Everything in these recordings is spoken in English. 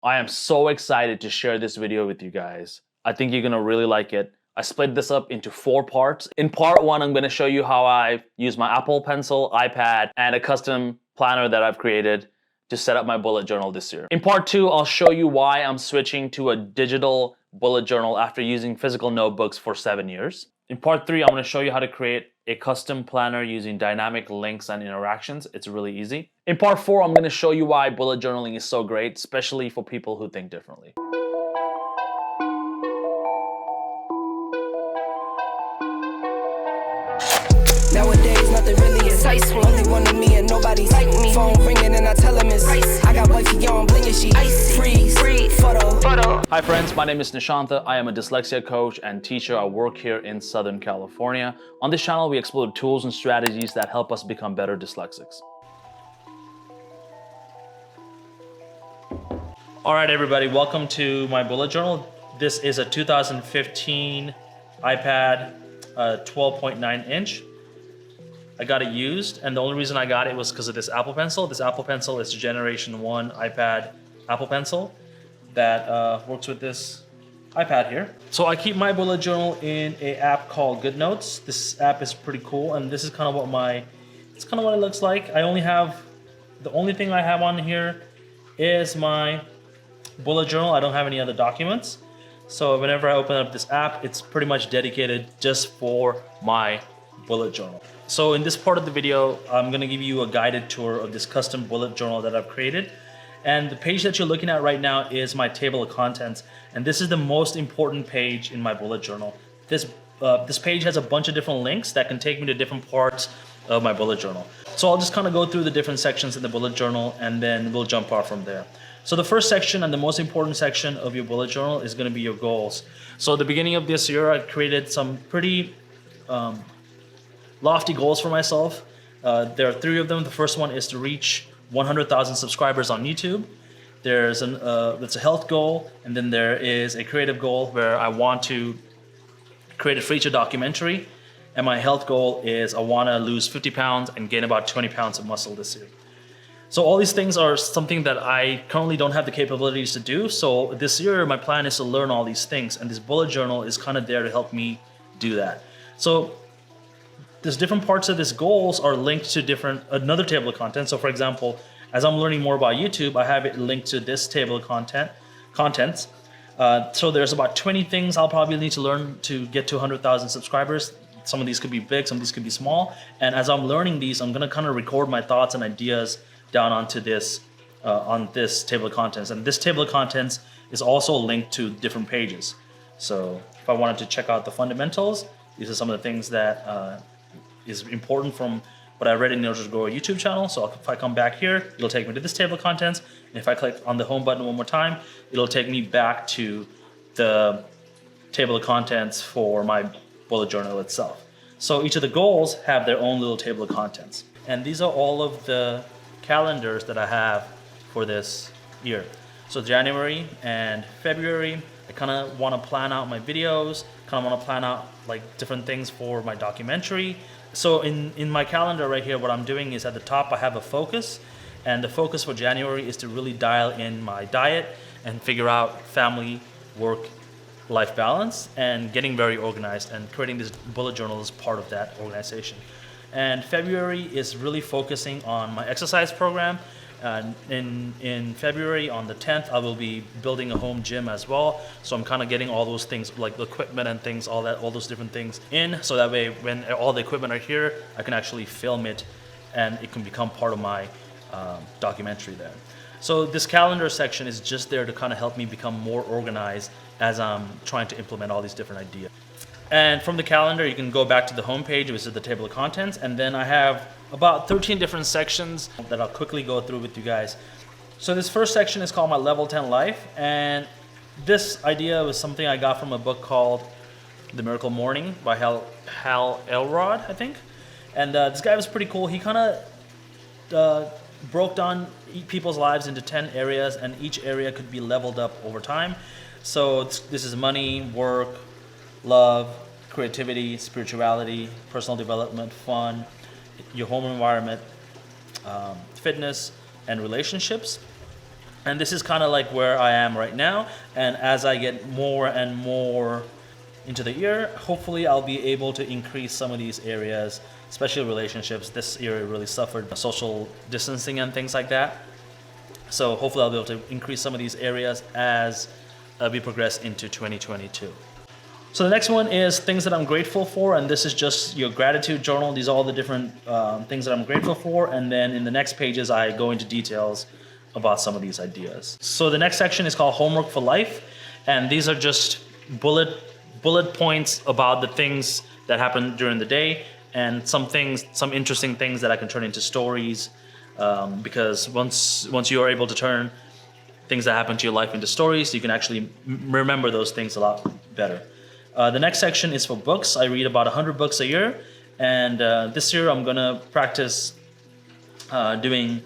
I am so excited to share this video with you guys. I think you're gonna really like it. I split this up into 4 parts. In part 1, I'm gonna show you how I use my Apple Pencil, iPad, and a custom planner that I've created to set up my bullet journal this year. In part 2, I'll show you why I'm switching to a digital bullet journal after using physical notebooks for 7 years. In part 3, I'm gonna show you how to create a custom planner using dynamic links and interactions. It's really easy. In part 4, I'm gonna show you why bullet journaling is so great, especially for people who think differently. Nowadays, nothing really excites me. Only one of me and nobody's like me. Phone ringing and I tell him it's ice. I got wifey on bling and she icy. Freeze, photo. Hi friends, my name is Nishantha. I am a dyslexia coach and teacher. I work here in Southern California. On this channel, we explore tools and strategies that help us become better dyslexics. All right, everybody, welcome to my bullet journal. This is a 2015 iPad 12.9 inch. I got it used, and the only reason I got it was because of this Apple Pencil. This Apple Pencil is Generation 1 iPad Apple Pencil that works with this iPad here. So I keep my bullet journal in an app called GoodNotes. This app is pretty cool, and this is kind of what it's kind of what it looks like. The only thing I have on here is my bullet journal. I don't have any other documents. So whenever I open up this app, it's pretty much dedicated just for my bullet journal. So in this part of the video, I'm gonna give you a guided tour of this custom bullet journal that I've created. And the page that you're looking at right now is my table of contents. And this is the most important page in my bullet journal. This page has a bunch of different links that can take me to different parts of my bullet journal. So I'll just kind of go through the different sections in the bullet journal and then we'll jump off from there. So the first section and the most important section of your bullet journal is going to be your goals. So at the beginning of this year, I created some pretty lofty goals for myself. There are 3 of them. The first one is to reach 100,000 subscribers on YouTube. There's that's a health goal, and then there is a creative goal where I want to create a feature documentary. And my health goal is I want to lose 50 pounds and gain about 20 pounds of muscle this year. So all these things are something that I currently don't have the capabilities to do. So this year, my plan is to learn all these things. And this bullet journal is kind of there to help me do that. So there's different parts of this goals are linked to another table of contents. So for example, as I'm learning more about YouTube, I have it linked to this table of contents. So there's about 20 things I'll probably need to learn to get to 100,000 subscribers. Some of these could be big, some of these could be small. And as I'm learning these, I'm gonna kind of record my thoughts and ideas down onto this on this table of contents. And this table of contents is also linked to different pages. So if I wanted to check out the fundamentals, these are some of the things that is important from what I read in order to grow a YouTube channel. So if I come back here, it'll take me to this table of contents. And if I click on the home button one more time, it'll take me back to the table of contents for my bullet journal itself. So each of the goals have their own little table of contents. And these are all of the calendars that I have for this year. So January and February, I kind of want to plan out my videos, kind of want to plan out like different things for my documentary. So in my calendar right here, what I'm doing is at the top, I have a focus. And the focus for January is to really dial in my diet and figure out family, work, life balance, and getting very organized, and creating this bullet journal is part of that organization. And February is really focusing on my exercise program. And in February, on the 10th, I will be building a home gym as well. So I'm kind of getting all those things, like the equipment and things, all those different things in. So that way, when all the equipment are here, I can actually film it and it can become part of my documentary there. So this calendar section is just there to kind of help me become more organized as I'm trying to implement all these different ideas. And from the calendar, you can go back to the home page, which is the table of contents. And then I have about 13 different sections that I'll quickly go through with you guys. So this first section is called my Level 10 Life. And this idea was something I got from a book called The Miracle Morning by Hal Elrod, I think. And this guy was pretty cool. He kind of broke down people's lives into 10 areas, and each area could be leveled up over time. So this is money, work, love, creativity, spirituality, personal development, fun, your home environment, fitness, and relationships. And this is kind of like where I am right now. And as I get more and more into the year, hopefully I'll be able to increase some of these areas, especially relationships. This area really suffered social distancing and things like that. So hopefully I'll be able to increase some of these areas as we progress into 2022. So the next one is things that I'm grateful for, and this is just your gratitude journal. These are all the different things that I'm grateful for, and then in the next pages I go into details about some of these ideas. So the next section is called Homework for Life, and these are just bullet points about the things that happen during the day, and some interesting things that I can turn into stories, because once you are able to turn things that happen to your life into stories, you can actually remember those things a lot better. The next section is for books. I read about 100 books a year, and this year I'm gonna practice doing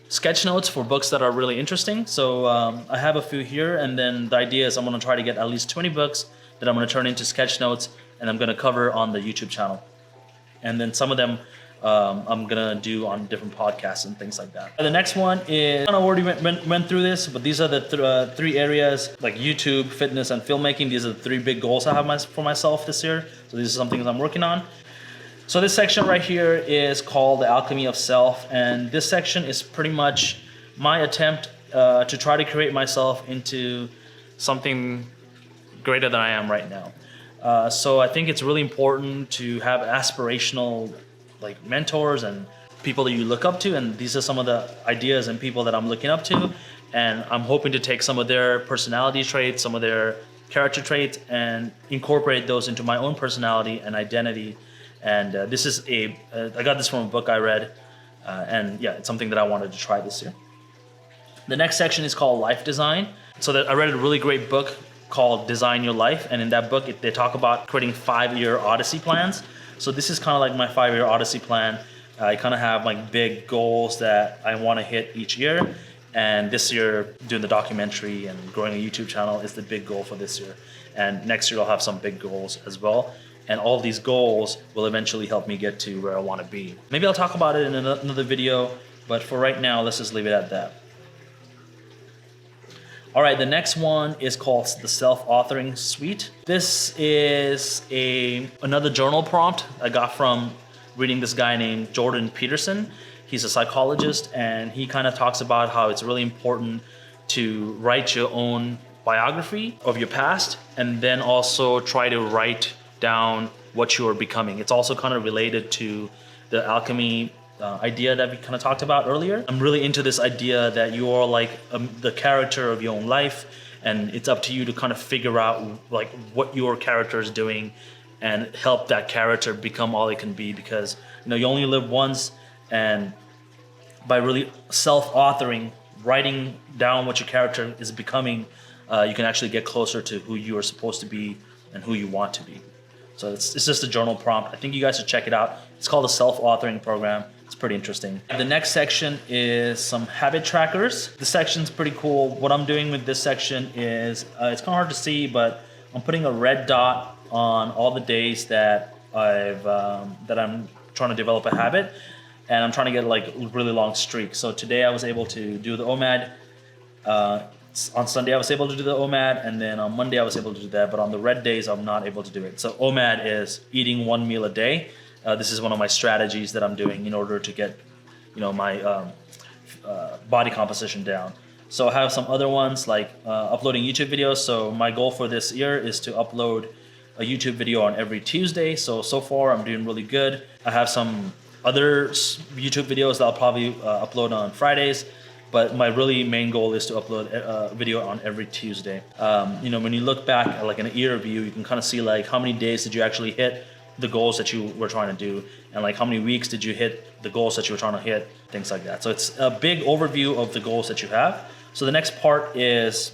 sketch notes for books that are really interesting. So I have a few here, and then the idea is I'm gonna try to get at least 20 books that I'm gonna turn into sketch notes, and I'm gonna cover on the YouTube channel. And then some of them I'm gonna do on different podcasts and things like that. The next one is, I already went through this, but these are the three areas, like YouTube, fitness, and filmmaking. These are the three big goals I have for myself this year. So these are some things I'm working on. So this section right here is called The Alchemy of Self, and this section is pretty much my attempt to try to create myself into something greater than I am right now. So I think it's really important to have aspirational mentors and people that you look up to, and these are some of the ideas and people that I'm looking up to, and I'm hoping to take some of their personality traits, some of their character traits, and incorporate those into my own personality and identity. And this is I got this from a book I read, and yeah, it's something that I wanted to try this year. The next section is called Life Design. So I read a really great book called Design Your Life, and in that book they talk about creating 5-year Odyssey plans. So this is kind of like my 5-year Odyssey plan. I kind of have big goals that I want to hit each year, and this year doing the documentary and growing a YouTube channel is the big goal for this year. And next year I'll have some big goals as well. And all these goals will eventually help me get to where I want to be. Maybe I'll talk about it in another video, but for right now, let's just leave it at that. All right, the next one is called the Self-Authoring Suite. This is another journal prompt I got from reading this guy named Jordan Peterson. He's a psychologist, and he kind of talks about how it's really important to write your own biography of your past, and then also try to write down what you are becoming. It's also kind of related to the alchemy idea that we kind of talked about earlier. I'm really into this idea that you are like the character of your own life, and it's up to you to kind of figure out what your character is doing and help that character become all it can be, because you only live once, and by really self-authoring, writing down what your character is becoming, you can actually get closer to who you are supposed to be and who you want to be. So it's just a journal prompt. I think you guys should check it out. It's called the Self-Authoring Program. It's pretty interesting. The next section is some habit trackers. This section's pretty cool. What I'm doing with this section is, it's kind of hard to see, but I'm putting a red dot on all the days that I'm trying to develop a habit, and I'm trying to get really long streaks. So today I was able to do the OMAD. On Sunday I was able to do the OMAD, and then on Monday I was able to do that, but on the red days I'm not able to do it. So OMAD is eating 1 meal a day. This is one of my strategies that I'm doing in order to get my body composition down. So I have some other ones like uploading YouTube videos. So my goal for this year is to upload a YouTube video on every Tuesday. So far I'm doing really good. I have some other YouTube videos that I'll probably upload on Fridays. But my really main goal is to upload a video on every Tuesday. When you look back at an year view, you can kind of see how many days did you actually hit the goals that you were trying to do, and how many weeks did you hit the goals that you were trying to hit, things like that. So it's a big overview of the goals that you have. So the next part is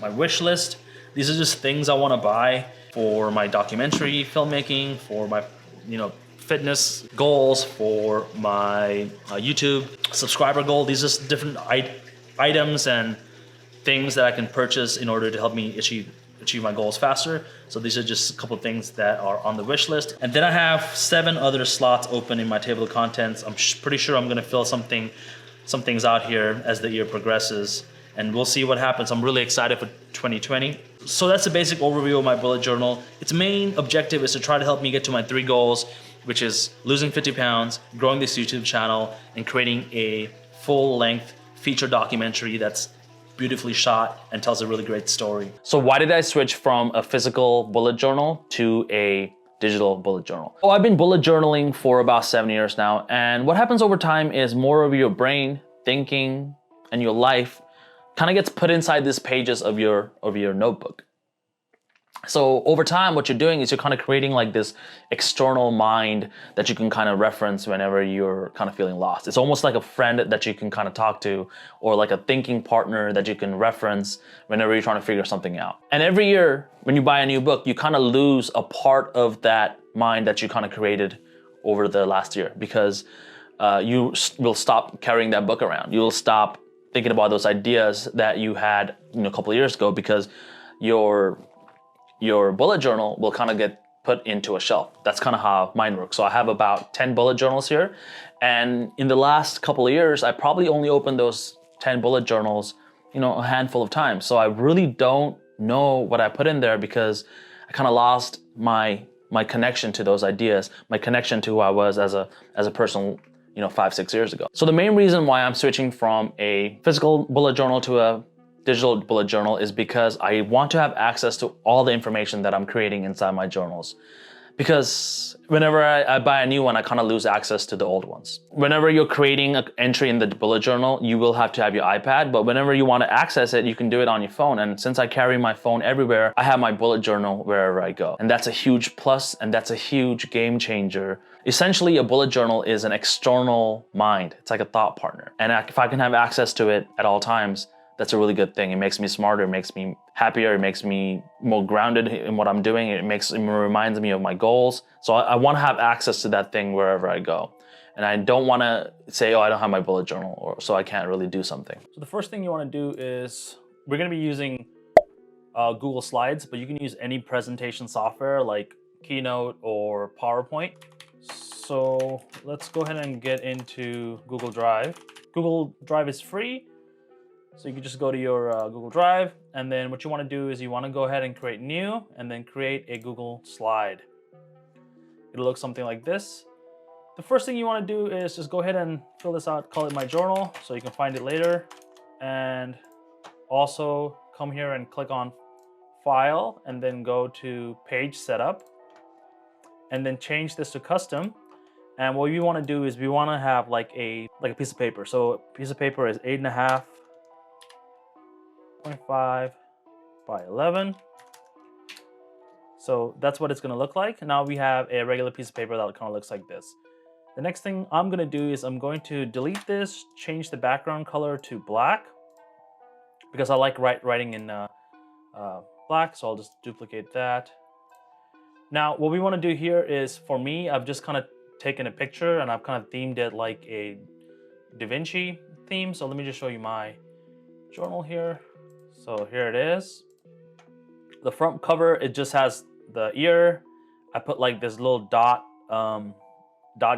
my wish list. These are just things I want to buy for my documentary filmmaking, for my fitness goals, for my YouTube subscriber goal. These are just different items and things that I can purchase in order to help me achieve my goals faster. So these are just a couple of things that are on the wish list. And then I have 7 other slots open in my table of contents. I'm pretty sure I'm going to fill something some things out here as the year progresses, and we'll see what happens. I'm really excited for 2020. So that's the basic overview of my bullet journal. Its main objective is to try to help me get to my 3 goals, which is losing 50 pounds, growing this YouTube channel, and creating a full-length feature documentary that's beautifully shot and tells a really great story. So why did I switch from a physical bullet journal to a digital bullet journal? Oh, I've been bullet journaling for about 7 years now, and what happens over time is more of your brain, thinking, and your life kind of gets put inside these pages of your notebook. So over time, what you're doing is you're kind of creating like this external mind that you can kind of reference whenever you're kind of feeling lost. It's almost like a friend that you can kind of talk to, or like a thinking partner that you can reference whenever you're trying to figure something out. And every year when you buy a new book, you kind of lose a part of that mind that you kind of created over the last year, because you will stop carrying that book around. You'll stop thinking about those ideas that you had, a couple of years ago, because your bullet journal will kind of get put into a shelf. That's kind of how mine works. So I have about 10 bullet journals here. And in the last couple of years, I probably only opened those 10 bullet journals, a handful of times. So I really don't know what I put in there, because I kind of lost my connection to those ideas, my connection to who I was as a person, 5-6 years ago. So the main reason why I'm switching from a physical bullet journal to a digital bullet journal is because I want to have access to all the information that I'm creating inside my journals. Because whenever I buy a new one, I kind of lose access to the old ones. Whenever you're creating an entry in the bullet journal, you will have to have your iPad, but whenever you want to access it, you can do it on your phone. And since I carry my phone everywhere, I have my bullet journal wherever I go. And that's a huge plus, and that's a huge game changer. Essentially, a bullet journal is an external mind. It's like a thought partner. And if I can have access to it at all times, that's a really good thing. It makes me smarter, it makes me happier, it makes me more grounded in what I'm doing. It reminds me of my goals. So I want to have access to that thing wherever I go. And I don't want to say, I don't have my bullet journal, or so I can't really do something. So the first thing you want to do is, we're going to be using Google Slides, but you can use any presentation software like Keynote or PowerPoint. So let's go ahead and get into Google Drive. Google Drive is free. So you can just go to your Google Drive, and then what you want to do is you want to go ahead and create new, and then create a Google slide. It'll look something like this. The first thing you want to do is just go ahead and fill this out, call it my journal, so you can find it later. And also come here and click on File, and then go to Page Setup, and then change this to Custom. And what you want to do is we want to have like a piece of paper. So a piece of paper is 8.5 0.5 by 11. So that's what it's going to look like. Now we have a regular piece of paper that kind of looks like this. The next thing I'm going to do is I'm going to delete this, change the background color to black, because I like writing in black. So I'll just duplicate that. Now what we want to do here is, for me, I've just kind of taken a picture and I've kind of themed it like a Da Vinci theme. So let me just show you my journal here. So here it is. The front cover, it just has the ear. I put like this little dot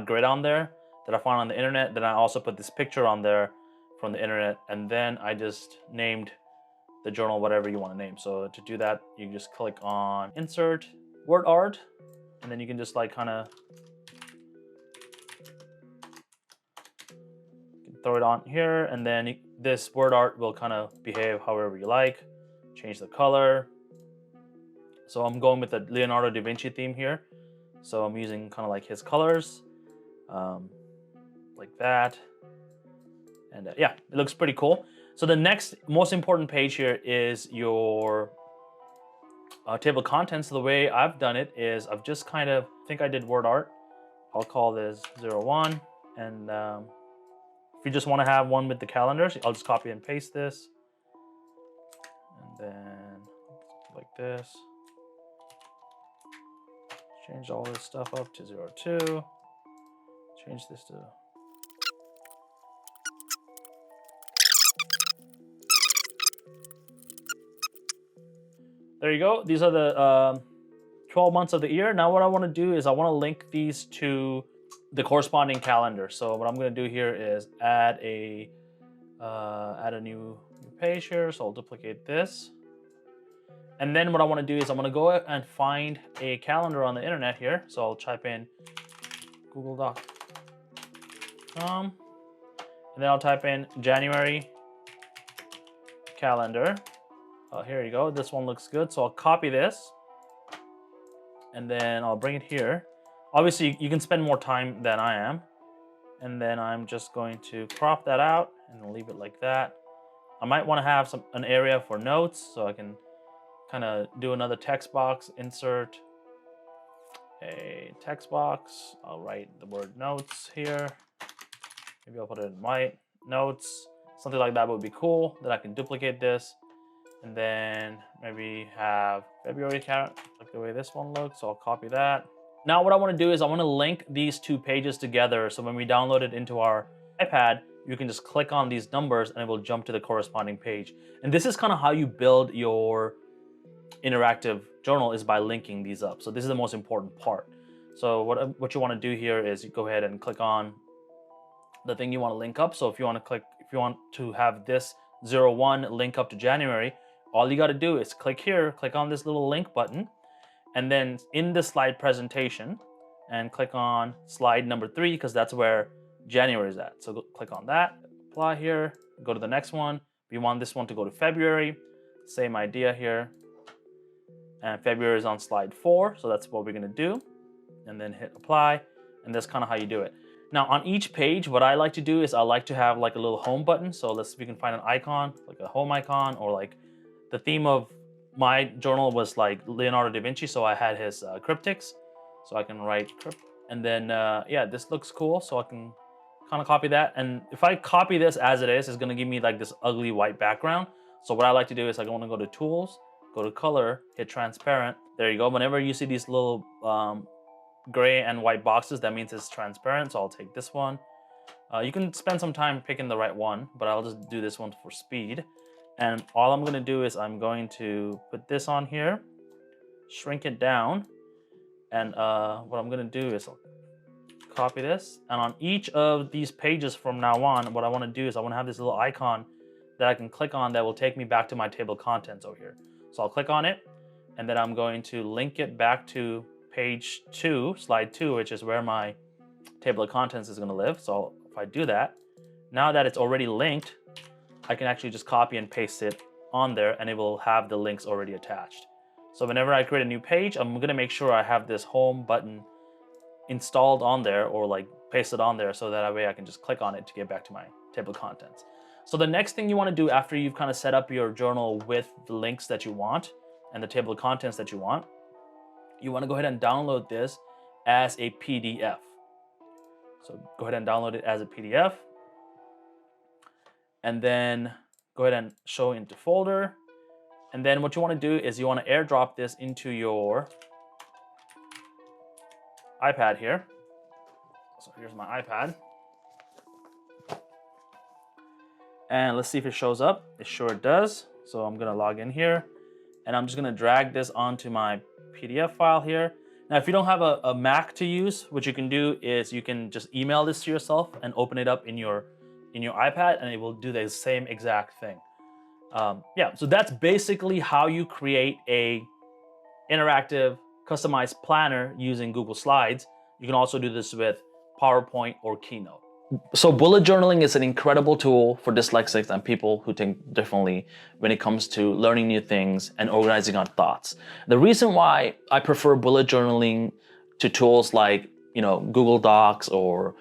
grid on there that I found on the internet. Then I also put this picture on there from the internet. And then I just named the journal whatever you want to name. So to do that, you just click on Insert, Word Art, and then you can just like kind of throw it on here, and then this word art will kind of behave however you like. Change the color. So I'm going with the Leonardo da Vinci theme here. So I'm using kind of like his colors, like that. And yeah, it looks pretty cool. So the next most important page here is your table of contents. So the way I've done it is I've just kind of, I think I did word art. I'll call this 01. And if you just want to have one with the calendars, I'll just copy and paste this. And then like this. Change all this stuff up to 02. Change this to there you go. These are the 12 months of the year. Now what I want to do is I want to link these to the corresponding calendar. So what I'm going to do here is add a new page here. So I'll duplicate this. And then what I want to do is I'm going to go and find a calendar on the internet here. So I'll type in google.com, and then I'll type in January calendar. Here you go. This one looks good. So I'll copy this, and then I'll bring it here. Obviously, you can spend more time than I am. And then I'm just going to crop that out and leave it like that. I might want to have an area for notes, so I can kind of do another text box, insert a text box. I'll write the word notes here. Maybe I'll put it in white, notes, something like that would be cool. Then I can duplicate this, and then maybe have February count, like the way this one looks. So I'll copy that. Now what I want to do is I want to link these two pages together. So when we download it into our iPad, you can just click on these numbers and it will jump to the corresponding page. And this is kind of how you build your interactive journal, is by linking these up. So this is the most important part. So what you want to do here is you go ahead and click on the thing you want to link up. So if you want to have this 01 link up to January, all you got to do is click here, click on this little link button, and then in the slide presentation, and click on slide number 3, because that's where January is at. So click on that, apply here, go to the next one. We want this one to go to February. Same idea here. And February is on slide 4, so that's what we're gonna do. And then hit apply, and that's kind of how you do it. Now on each page, what I like to do is I like to have like a little home button. So let's see if we can find an icon, like a home icon, or like the theme of my journal was like Leonardo da Vinci, so I had his cryptics. So I can write crypt, and then yeah, this looks cool. So I can kind of copy that. And if I copy this as it is, it's gonna give me like this ugly white background. So what I like to do is I want to go to Tools, go to Color, hit Transparent. There you go. Whenever you see these little gray and white boxes, that means it's transparent. So I'll take this one. You can spend some time picking the right one, but I'll just do this one for speed. And all I'm going to do is I'm going to put this on here, shrink it down, and what I'm going to do is I'll copy this. And on each of these pages from now on, what I want to do is I want to have this little icon that I can click on that will take me back to my table of contents over here. So I'll click on it, and then I'm going to link it back to page 2, slide 2, which is where my table of contents is going to live. So if I do that, now that it's already linked, I can actually just copy and paste it on there, and it will have the links already attached. So whenever I create a new page, I'm going to make sure I have this home button installed on there, or like pasted on there, so that way I can just click on it to get back to my table of contents. So the next thing you want to do after you've kind of set up your journal with the links that you want and the table of contents that you want, you want to go ahead and download this as a PDF. So go ahead and download it as a PDF. And then go ahead and show into folder. And then what you want to do is you want to airdrop this into your iPad here. So here's my iPad. And let's see if it shows up. It sure does. So I'm going to log in here, and I'm just going to drag this onto my PDF file here. Now, if you don't have a Mac to use, what you can do is you can just email this to yourself and open it up in your iPad, and it will do the same exact thing. Yeah, so that's basically how you create a interactive, customized planner using Google Slides. You can also do this with PowerPoint or Keynote. So bullet journaling is an incredible tool for dyslexics and people who think differently when it comes to learning new things and organizing our thoughts. The reason why I prefer bullet journaling to tools like, Google Docs or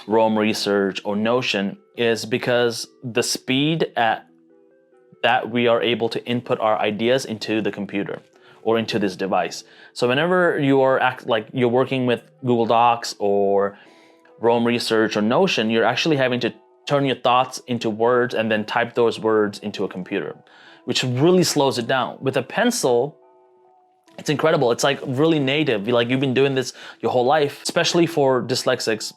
Rome Research or Notion is because the speed at that we are able to input our ideas into the computer or into this device. So whenever you are you're working with Google Docs or Rome Research or Notion, you're actually having to turn your thoughts into words and then type those words into a computer, which really slows it down. With a pencil, it's incredible. It's like really native. Like you've been doing this your whole life, especially for dyslexics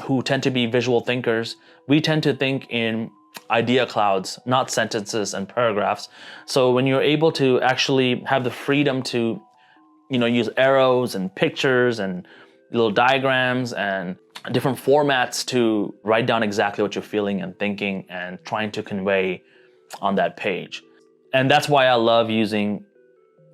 who tend to be visual thinkers. We tend to think in idea clouds, not sentences and paragraphs. So when you're able to actually have the freedom to, use arrows and pictures and little diagrams and different formats to write down exactly what you're feeling and thinking and trying to convey on that page. And that's why I love using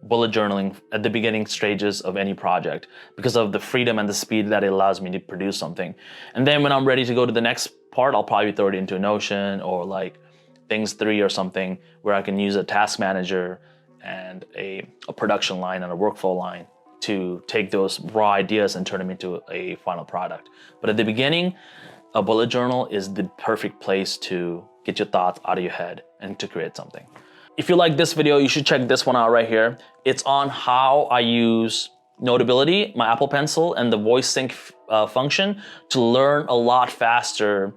bullet journaling at the beginning stages of any project, because of the freedom and the speed that it allows me to produce something. And then when I'm ready to go to the next part, I'll probably throw it into Notion or like Things 3 or something, where I can use a task manager and a production line and a workflow line to take those raw ideas and turn them into a final product. But at the beginning, a bullet journal is the perfect place to get your thoughts out of your head and to create something. If you like this video, you should check this one out right here. It's on how I use Notability, my Apple Pencil, and the voice sync function to learn a lot faster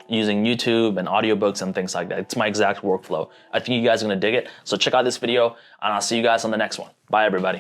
using YouTube and audiobooks and things like that. It's my exact workflow. I think you guys are gonna dig it. So check out this video and I'll see you guys on the next one. Bye everybody.